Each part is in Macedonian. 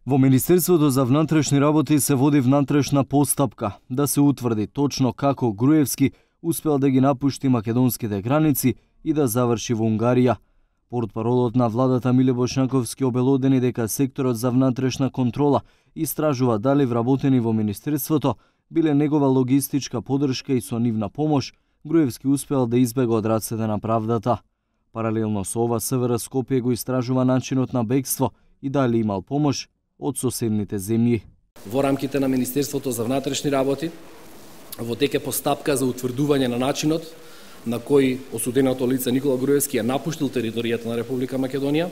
Во Министерството за внатрешни работи се води внатрешна постапка да се утврди точно како Груевски успел да ги напушти македонските граници и да заврши во Унгарија. Портпаролот на владата Миле Бошнаковски обелодени дека секторот за внатрешна контрола истражува дали вработени во Министерството биле негова логистичка подршка и со нивна помош, Груевски успел да избега од рацете на правдата. Паралелно со ова, СВР Скопје го истражува начинот на бегство и дали имал помош од соседните земји. Во рамките на Министерството за внатрешни работи, во теке постапка за утврдување на начинот на кој осуденото лице Никола Груевски е напуштил територијата на Република Македонија.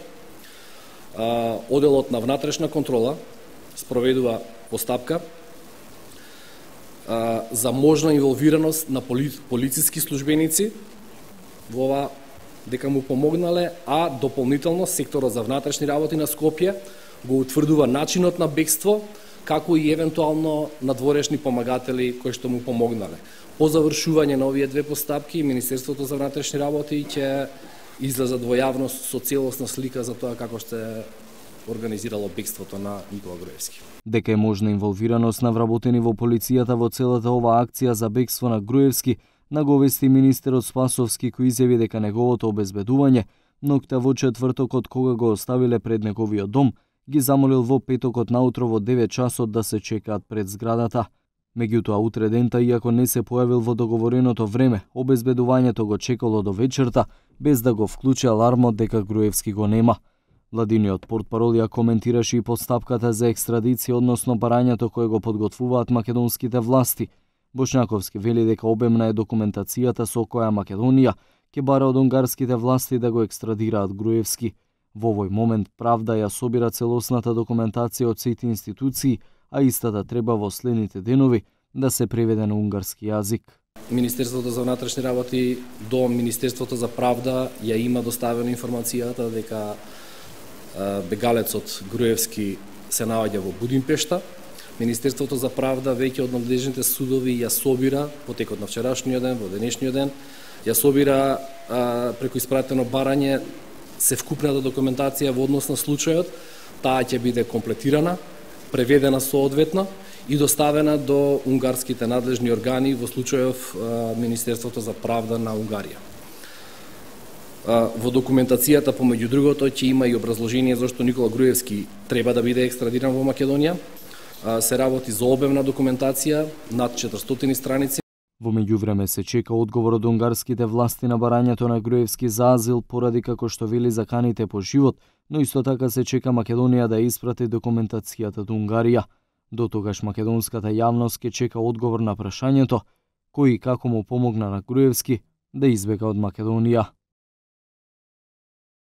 Оделот на внатрешна контрола спроведува постапка за можна инволвираност на полициски службеници во ова дека му помогнале, а дополнително секторот за внатрешни работи на Скопје го утврдува начинот на бегство, како и евентуално надворешни помагатели кои што му помогнале. По завршување на овие две постапки, Министерството за внатрешни работи ќе излезат во јавност со целосна слика за тоа како што е организирало бегството на Никола Груевски. Дека е можна инволвираност на вработени во полицијата во целата оваа акција за бегство на Груевски, наговести министерот Спасовски, кој изјави дека неговото обезбедување ноќта во четвртокот кога го оставиле пред неговиот дом, ги замолил во петокот наутро во 9 часот да се чекаат пред зградата. Меѓутоа утре дента, иако не се појавил во договореното време, обезбедувањето го чекало до вечерта, без да го вклучи алармот дека Груевски го нема. Владиниот портпарол ја коментираше и постапката за екстрадиција, односно барањето кое го подготвуваат македонските власти. Бошнаковски вели дека обемна е документацијата со која Македонија ќе бара од унгарските власти да го екстрадираат Груевски. Во овој момент правда ја собира целосната документација од сите институции, а истата треба во следните денови да се преведе на унгарски јазик. Министерството за внатрешни работи до Министерството за правда ја има доставена информацијата дека бегалецот Груевски се наоѓа во Будимпешта. Министерството за правда веќе од надлежните судови ја собира во текот на вчерашниот ден, во денешниот ден, ја собира преку испратено барање се вкупната документација во однос на случајот. Таа ќе биде комплетирана, преведена соодветно и доставена до унгарските надлежни органи, во случајов Министерството за правда на Унгарија. Во документацијата, помеѓу другото, ќе има и образложение зашто Никола Груевски треба да биде екстрадиран во Македонија. Се работи за обемна документација, над 400 страници. Во меѓувреме се чека одговор од унгарските власти на барањето на Груевски за азил, поради како што вели заканите по живот, но исто така се чека Македонија да испрати документацијата до Унгарија. До тогаш македонската јавност ќе чека одговор на прашањето кој и како му помогна на Груевски да избега од Македонија.